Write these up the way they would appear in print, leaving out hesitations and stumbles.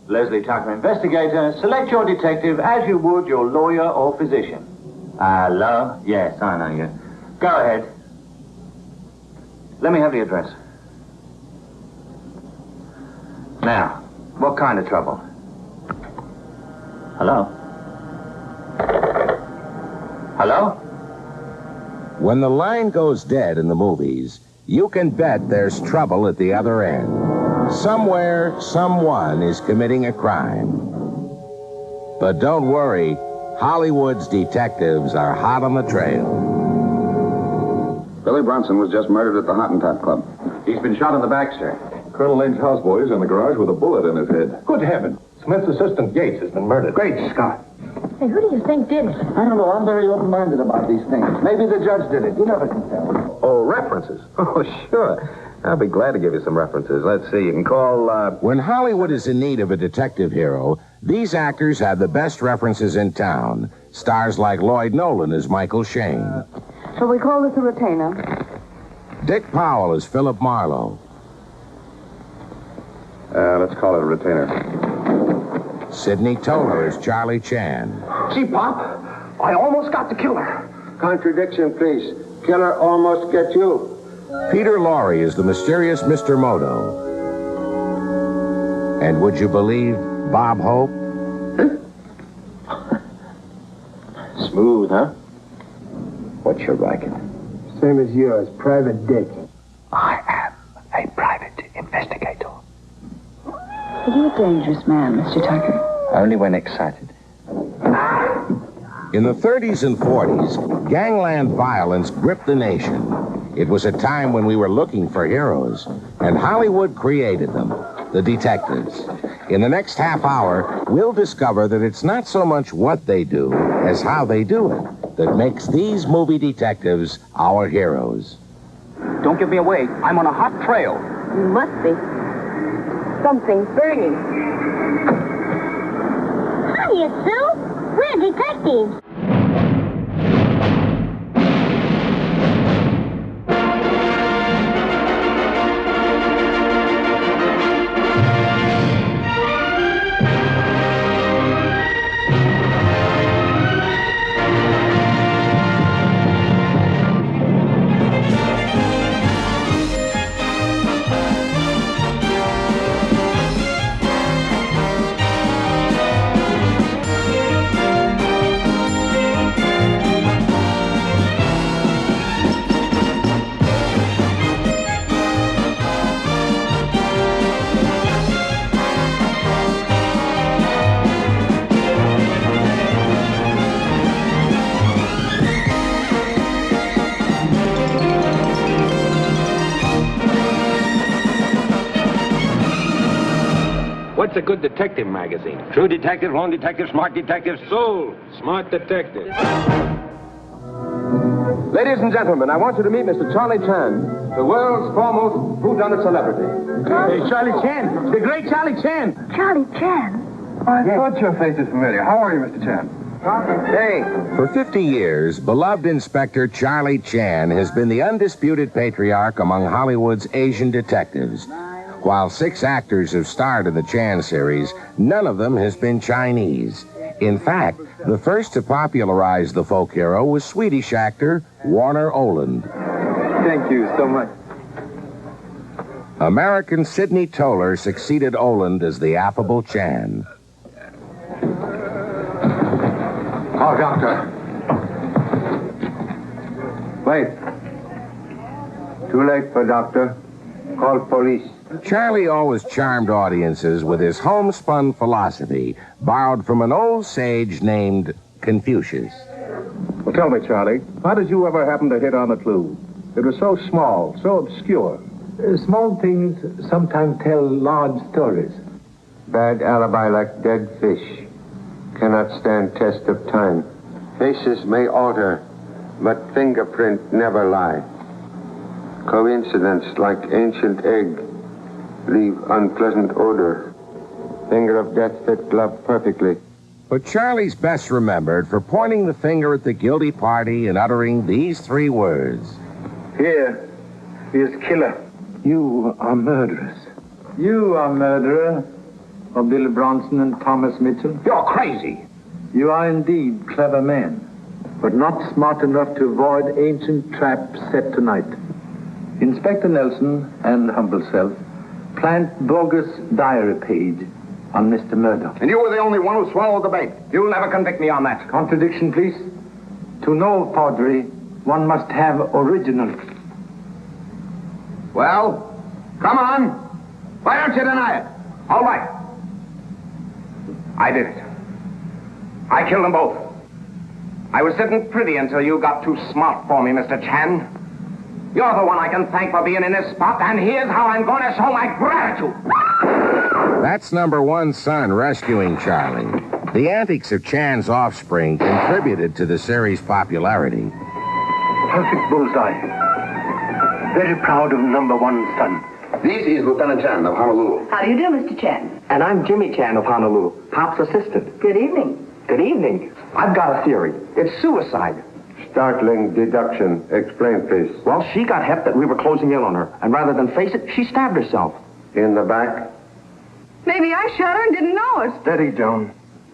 Leslie Tucker, investigator. Select your detective as you would your lawyer or physician. Hello? Yes, I know you. Go ahead. Let me have the address. Now, what kind of trouble? Hello? Hello? When the line goes dead in the movies, you can bet there's trouble at the other end. Somewhere, someone is committing a crime. But don't worry, Hollywood's detectives are hot on the trail. Billy Bronson was just murdered at the Hottentot Club. He's been shot in the back, sir. Colonel Lane's houseboy is in the garage with a bullet in his head. Good heavens. Smith's assistant Gates has been murdered. Great Scott. Hey, who do you think did it? I don't know. I'm very open-minded about these things. Maybe the judge did it. You never can tell. Oh, references? Oh, sure. I'll be glad to give you some references. Let's see. You can call, When Hollywood is in need of a detective hero, these actors have the best references in town. Stars like Lloyd Nolan as Michael Shane. Shall we call this a retainer? Dick Powell as Philip Marlowe. Let's call it a retainer. Sidney Toler as Charlie Chan. Gee, Pop, I almost got the killer. Contradiction, please. Killer almost get you. Peter Lorre is the mysterious Mr. Moto. And would you believe Bob Hope? Smooth, huh? What's your racket? Same as yours, Private Dick. I am a private investigator. Are you a dangerous man, Mr. Tucker? Only when excited. In the 30s and 40s, gangland violence gripped the nation. It was a time when we were looking for heroes, and Hollywood created them, the detectives. In the next half hour, we'll discover that it's not so much what they do as how they do it that makes these movie detectives our heroes. Don't give me away. I'm on a hot trail. You must be. Something's burning. Hiya, Sue. We're detectives. what's a good detective magazine? True detective, lone detective, smart detective. Sold. Smart detective. Ladies and gentlemen, I want you to meet Mr. Charlie Chan, the world's foremost whodunit celebrity. Hey, Charlie Chan. The great Charlie Chan. Charlie Chan? I thought your face is familiar. How are you, Mr. Chan? Hey. For 50 years, beloved Inspector Charlie Chan has been the undisputed patriarch among Hollywood's Asian detectives. While 6 actors have starred in the Chan series, none of them has been Chinese. In fact, the first to popularize the folk hero was Swedish actor Warner Oland. Thank you so much. American Sidney Toler succeeded Oland as the affable Chan. Oh, Doctor. Wait. Too late for doctor. Call police. Charlie always charmed audiences with his homespun philosophy, borrowed from an old sage named Confucius. Well, tell me, Charlie, how did you ever happen to hit on the clue? It was so small, so obscure. Small things sometimes tell large stories. Bad alibi like dead fish. Cannot stand test of time. Faces may alter, but fingerprint never lie. Coincidence like ancient egg leave unpleasant odor. Finger of death fit glove perfectly. But Charlie's best remembered for pointing the finger at the guilty party and uttering these 3 words. Here is killer. You are murderers. You are murderer. of Bill Bronson and Thomas Mitchell? You're crazy. You are indeed clever men, but not smart enough to avoid ancient traps set tonight. Inspector Nelson and humble self plant bogus diary page on Mr. Murdoch. And you were the only one who swallowed the bait. You'll never convict me on that. Contradiction, please. To know forgery, one must have original. Well, come on. Why don't you deny it? All right. I did it. I killed them both. I was sitting pretty until you got too smart for me, Mr. Chan. You're the one I can thank for being in this spot, and here's how I'm going to show my gratitude. That's number one son rescuing Charlie. The antics of Chan's offspring contributed to the series' popularity. Perfect bullseye. Very proud of number one son. This is Lieutenant Chan of Honolulu. How do you do, Mr. Chan? And I'm Jimmy Chan of Honolulu, Pop's assistant. Good evening. Good evening. I've got a theory. It's suicide. Startling deduction. Explain, please. Well, she got hep that we were closing in on her, and rather than face it, she stabbed herself. In the back? Maybe I shot her and didn't know it. Steady, Joan.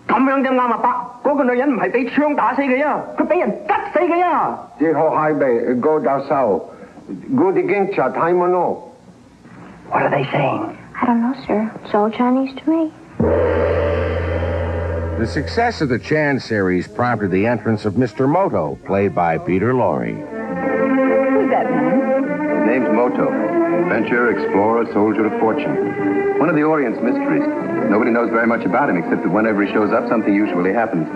咁樣啫啱啊，伯。嗰個女人唔係俾槍打死嘅啊，佢俾人吉死嘅啊。Jiho Haibe, go da sao. Good gincha, taimono. What are they saying? I don't know, sir. It's all Chinese to me. The success of the Chan series prompted the entrance of Mr. Moto, played by Peter Lorre. Who's that man? Name's Moto. Adventurer, explorer, soldier of fortune. One of the Orient's mysteries. Nobody knows very much about him, except that whenever he shows up, something usually happens.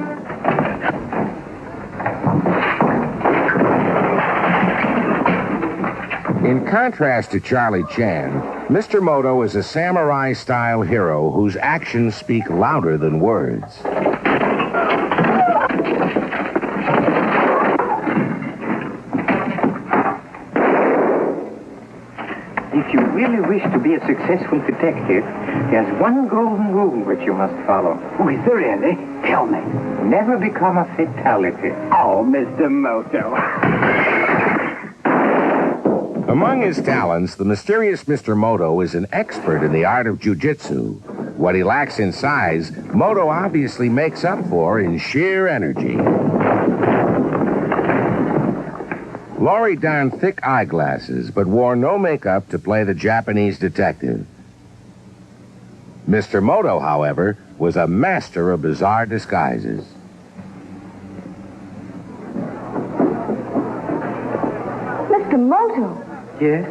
In contrast to Charlie Chan, Mr. Moto is a samurai-style hero whose actions speak louder than words. If you really wish to be a successful detective, there's one golden rule which you must follow. Oh, is there really? Tell me. Never become a fatality. Oh, Mr. Moto. Among his talents, the mysterious Mr. Moto is an expert in the art of jiu-jitsu. What he lacks in size, Moto obviously makes up for in sheer energy. Laurie donned thick eyeglasses, but wore no makeup to play the Japanese detective. Mr. Moto, however, was a master of bizarre disguises. Mr. Moto. Yes?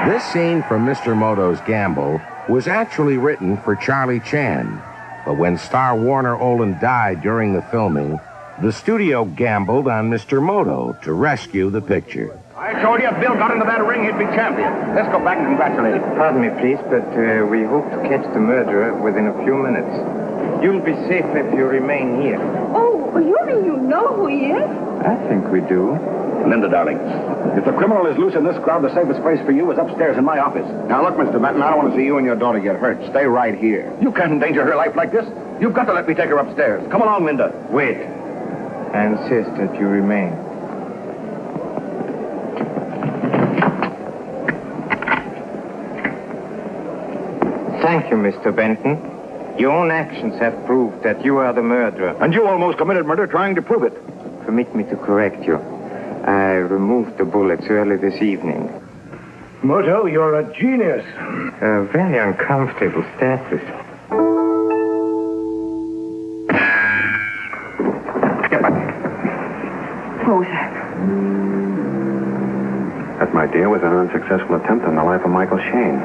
This scene from Mr. Moto's Gamble was actually written for Charlie Chan. But when star Warner Olin died during the filming, the studio gambled on Mr. Moto to rescue the picture. I told you if Bill got into that ring, he'd be champion. Let's go back and congratulate him. Pardon me, please, but we hope to catch the murderer within a few minutes. You'll be safe if you remain here. Oh, you mean you know who he is? I think we do. Linda, darling, if the criminal is loose in this crowd, the safest place for you is upstairs in my office. Now, look, Mr. Benton, I don't want to see you and your daughter get hurt. Stay right here. You can't endanger her life like this. You've got to let me take her upstairs. Come along, Linda. Wait. I insist that you remain. Thank you, Mr. Benton. Your own actions have proved that you are the murderer. And you almost committed murder trying to prove it. Permit me to correct you. I removed the bullets early this evening. Moto, you're a genius. A very uncomfortable status. Get back. What was that? That, my dear, was an unsuccessful attempt on the life of Michael Shane.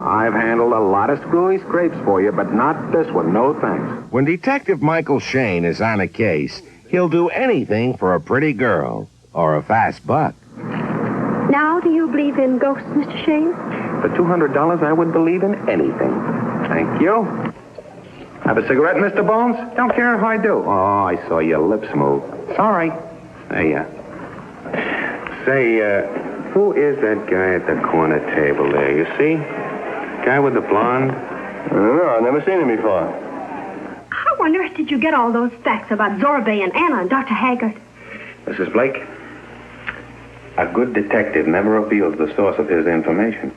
I've handled a lot of screwy scrapes for you, but not this one. No thanks. When Detective Michael Shane is on a case, he'll do anything for a pretty girl or a fast buck. Now, do you believe in ghosts, Mr. Shane? For $200, I would believe in anything. Thank you. Have a cigarette, Mr. Bones? Don't care if I do. Oh, I saw your lips move. Sorry. Hey, who is that guy at the corner table there? You see? Guy with the blonde? I don't know. I've never seen him before. How on earth did you get all those facts about Zorbe and Anna and Dr. Haggard? Mrs. Blake, a good detective never reveals the source of his information.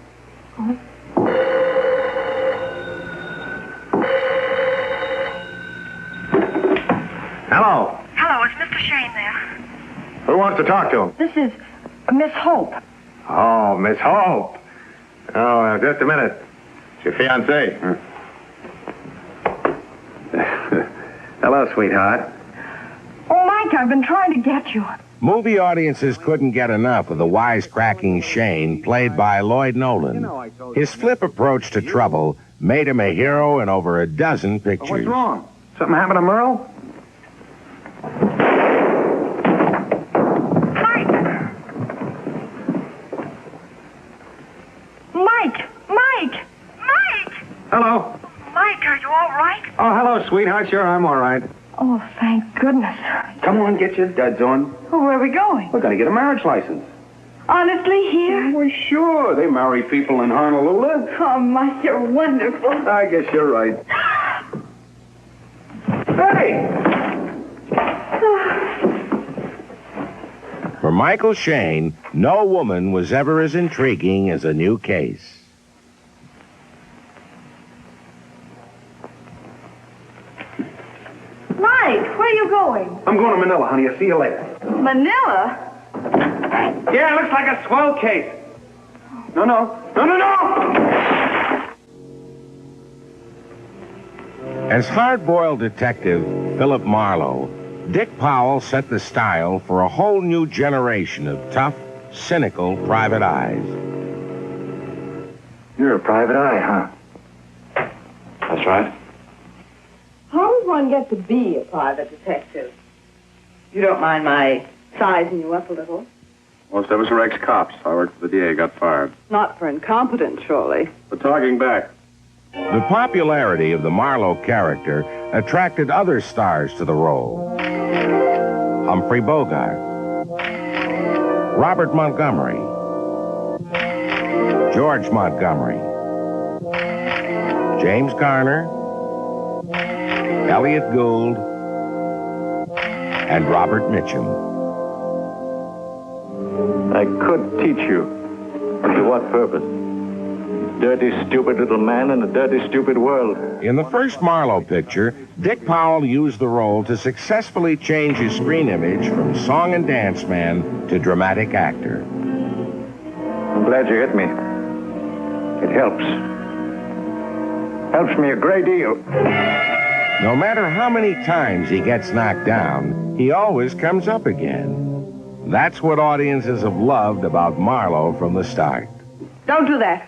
to talk to him? This is Miss Hope. Oh, Miss Hope. Oh, just a minute. It's your fiancé. Hello, sweetheart. Oh, Mike, I've been trying to get you. Movie audiences couldn't get enough of the wisecracking Shane, played by Lloyd Nolan. His flip approach to trouble made him a hero in over a dozen pictures. What's wrong? Something happened to Merle? Mike! Hello. Mike, are you all right? Oh, hello, sweetheart. Sure, I'm all right. Oh, thank goodness. Come on, get your duds on. Oh, where are we going? We're going to get a marriage license. Honestly, here? Well, sure. They marry people in Honolulu. Oh, Mike, you're wonderful. I guess you're right. Hey! For Michael Shane, no woman was ever as intriguing as a new case. Mike, where are you going? I'm going to Manila, honey. I'll see you later. Manila? Yeah, looks like a swell case. No. As hard-boiled detective Philip Marlowe, Dick Powell set the style for a whole new generation of tough, cynical private eyes. You're a private eye, huh? That's right. How does one get to be a private detective? You don't mind my sizing you up a little? Most of us are ex-cops. I worked for the DA, got fired. Not for incompetence, surely. For talking back. The popularity of the Marlowe character attracted other stars to the role. Humphrey Bogart, Robert Montgomery, George Montgomery, James Garner, Elliot Gould, and Robert Mitchum. I could teach you. But to what purpose? Dirty, stupid little man in a dirty, stupid world. In the first Marlowe picture, Dick Powell used the role to successfully change his screen image from song and dance man to dramatic actor. I'm glad you hit me. It helps. Helps me a great deal. No matter how many times he gets knocked down, he always comes up again. That's what audiences have loved about Marlowe from the start. Don't do that.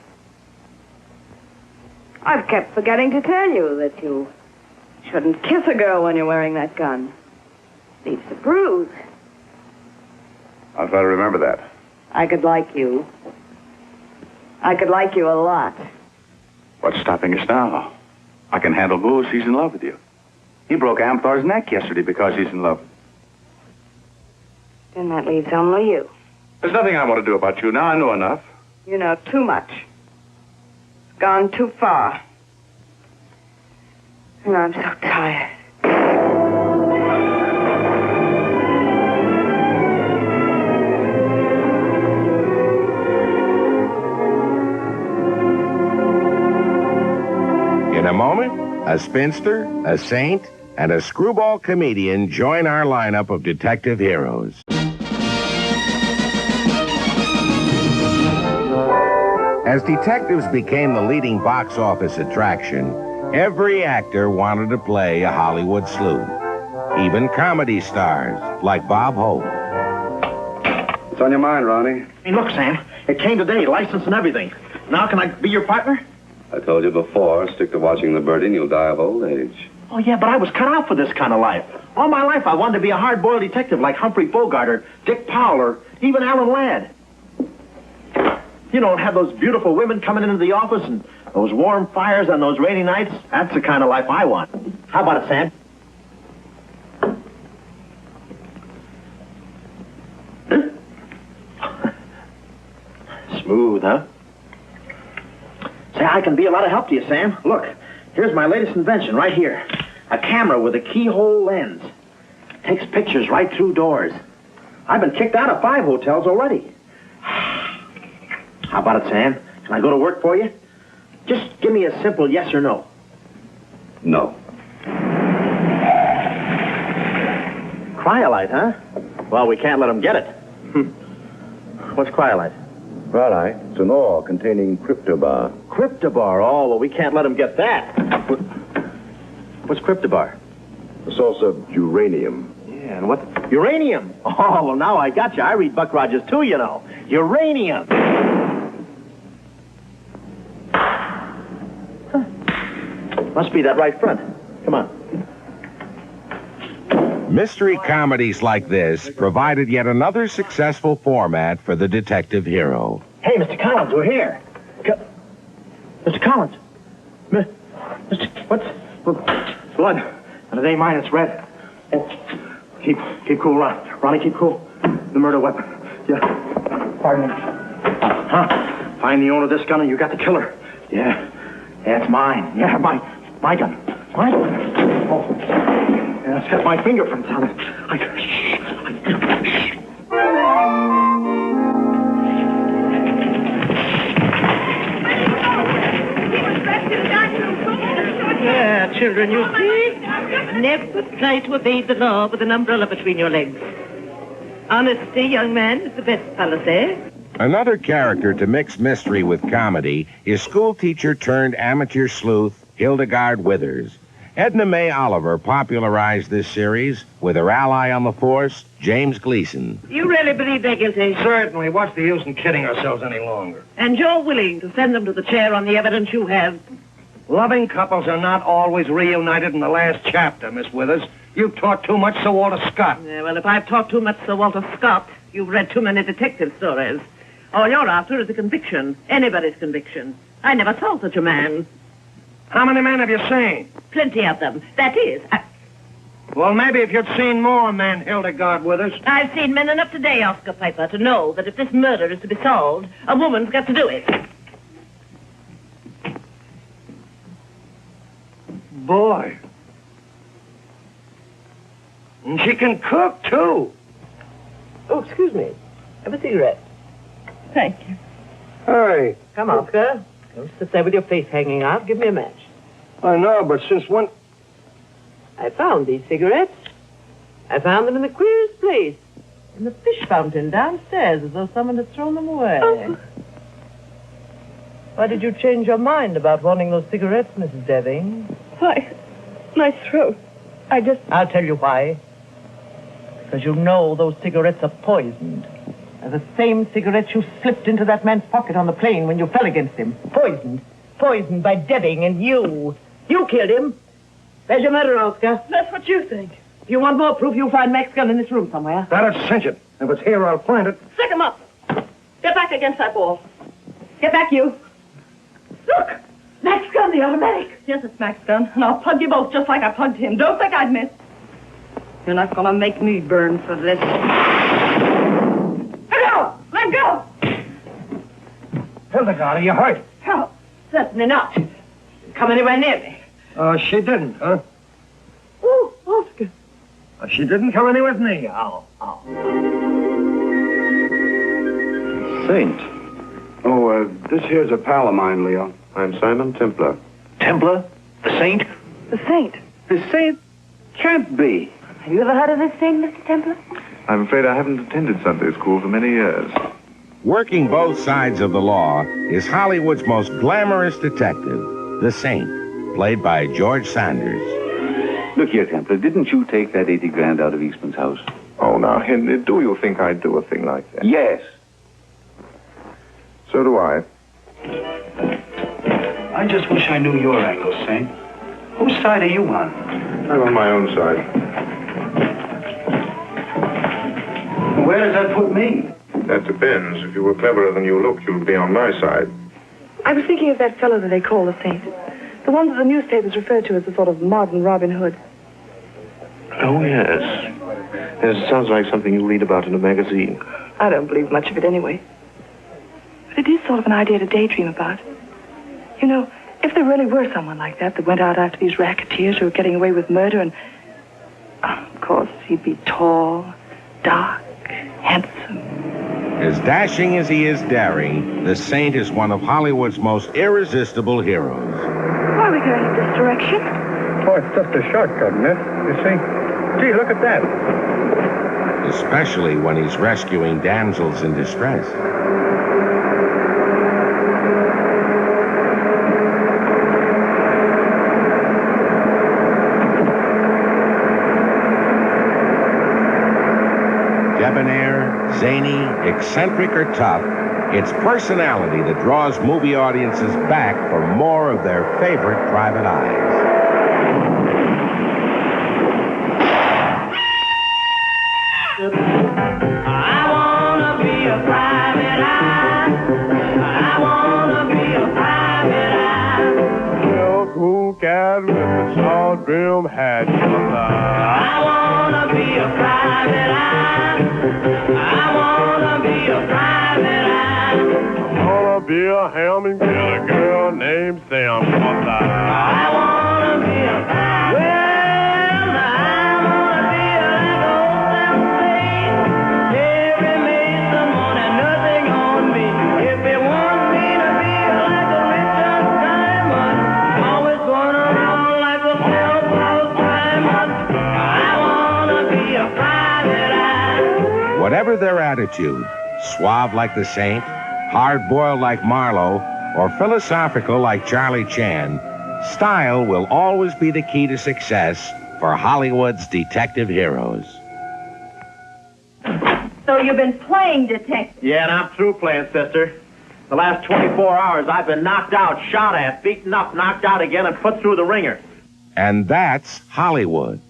I've kept forgetting to tell you that you shouldn't kiss a girl when you're wearing that gun. Leaves a bruise. I'll try to remember that. I could like you. I could like you a lot. What's stopping us now? I can handle Goose. He's in love with you. He broke Amthar's neck yesterday because he's in love. Then that leaves only you. There's nothing I want to do about you now. I know enough. You know too much. It's gone too far. And I'm so tired. In a moment, a spinster, a saint, and a screwball comedian join our lineup of detective heroes. As detectives became the leading box office attraction, every actor wanted to play a Hollywood sleuth. Even comedy stars like Bob Hope. What's on your mind, Ronnie? Hey, look, Sam. It came today, license and everything. Now can I be your partner? I told you before, stick to watching the birdie and you'll die of old age. Oh, yeah, but I was cut out for this kind of life. All my life I wanted to be a hard-boiled detective like Humphrey Bogart or Dick Powell or even Alan Ladd. You know, have those beautiful women coming into the office and those warm fires on those rainy nights. That's the kind of life I want. How about it, Sam? Smooth, huh? Say, I can be a lot of help to you, Sam. Look, here's my latest invention right here. A camera with a keyhole lens. Takes pictures right through doors. I've been kicked out of 5 hotels already. How about it, Sam? Can I go to work for you? Just give me a simple yes or no. No. Cryolite, huh? Well, we can't let them get it. What's cryolite? Cryolite? It's an ore containing cryptobar. Cryptobar? Oh, well, we can't let him get that. What's cryptobar? A source of uranium. Yeah, and what? Uranium? Oh, well, now I got you. I read Buck Rogers, too, you know. Uranium. Huh. Must be that right front. Come on. Mystery comedies like this provided yet another successful format for the detective hero. Hey, Mr. Collins, we're here. Mr. Collins. Mr. What's... Blood. And an A- red. Oh. Keep cool, Ronnie, keep cool. The murder weapon. Yeah. Pardon me. Huh? Find the owner of this gun and you got the killer. Yeah. Yeah, it's mine. Yeah, my gun. My gun. Oh. Yeah, it's got my fingerprints on it. Yeah, children, you see? Never try to evade the law with an umbrella between your legs. Honesty, young man, is the best policy. Another character to mix mystery with comedy is schoolteacher turned amateur sleuth Hildegard Withers. Edna Mae Oliver popularized this series with her ally on the force, James Gleason. You really believe they're guilty? Certainly. What's the use in kidding ourselves any longer? And you're willing to send them to the chair on the evidence you have? Loving couples are not always reunited in the last chapter, Miss Withers. You've taught too much Sir Walter Scott. Yeah, well, if I've talked too much Sir Walter Scott, you've read too many detective stories. All you're after is a conviction. Anybody's conviction. I never saw such a man. How many men have you seen? Plenty of them. That is, Well, maybe if you'd seen more men, Hildegard Withers. I've seen men enough today, Oscar Piper, to know that if this murder is to be solved, a woman's got to do it. Boy. And she can cook, too. Oh, excuse me. Have a cigarette. Thank you. Hey. Come, Oscar. Don't sit there with your face hanging out. Give me a match. I know, but since when... I found these cigarettes. I found them in the queerest place. In the fish fountain downstairs, as though someone had thrown them away. Oh. Why did you change your mind about wanting those cigarettes, Mrs. Deving? Why, my throat. I'll tell you why. Because you know those cigarettes are poisoned. They're the same cigarettes you slipped into that man's pocket on the plane when you fell against him. Poisoned. Poisoned by Deving and you. You killed him. There's your murder, Oscar. That's what you think. If you want more proof, you'll find Mac's gun in this room somewhere. That'd cinch it. If it's here, I'll find it. Stick him up. Get back against that wall. Get back, you. Look! Mac's gun, the automatic. Yes, it's Mac's gun. And I'll plug you both just like I plugged him. Don't think I'd miss. You're not gonna make me burn for this. Let go! Let go! Hildegard, are you hurt? Help. Certainly not. Come anywhere near me. She didn't, huh? Oh, Oscar. She didn't come anywhere with me. Oh. Saint. Oh, this here's a pal of mine, Leo. I'm Simon Templar. Templar? The Saint? The Saint? The Saint? Can't be. Have you ever heard of this Saint, Mr. Templar? I'm afraid I haven't attended Sunday school for many years. Working both sides of the law is Hollywood's most glamorous detective, the Saint, played by George Sanders. Look here, Templar, didn't you take that 80 grand out of Eastman's house? Oh, now, Henry, do you think I'd do a thing like that? Yes. So do I. I just wish I knew your angle, Saint. Whose side are you on? I'm on my own side. Where does that put me? That depends. If you were cleverer than you look, you'd be on my side. I was thinking of that fellow that they call the Saint. The one that the newspapers refer to as a sort of modern Robin Hood. Oh, yes. It sounds like something you read about in a magazine. I don't believe much of it anyway. But it is sort of an idea to daydream about. You know, if there really were someone like that went out after these racketeers who were getting away with murder and... of course, he'd be tall, dark, handsome. As dashing as he is daring, the Saint is one of Hollywood's most irresistible heroes. Why are we going in this direction? Oh, it's just a shortcut, miss. You see? Gee, look at that. especially when he's rescuing damsels in distress. Debonair, zany, eccentric, or tough, it's personality that draws movie audiences back for more of their favorite private eyes. I wanna be a private eye. I wanna be a private eye. Well, cool cat with a short brim hat. I wanna be a private eye. I wanna be a private eye. I wanna be a ham and get a girl named Sam. I wanna be a private eye. Whatever their attitude, suave like the Saint, hard-boiled like Marlowe, or philosophical like Charlie Chan, style will always be the key to success for Hollywood's detective heroes. So you've been playing detective? Yeah, and I'm through playing, sister. The last 24 hours, I've been knocked out, shot at, beaten up, knocked out again, and put through the ringer. And that's Hollywood.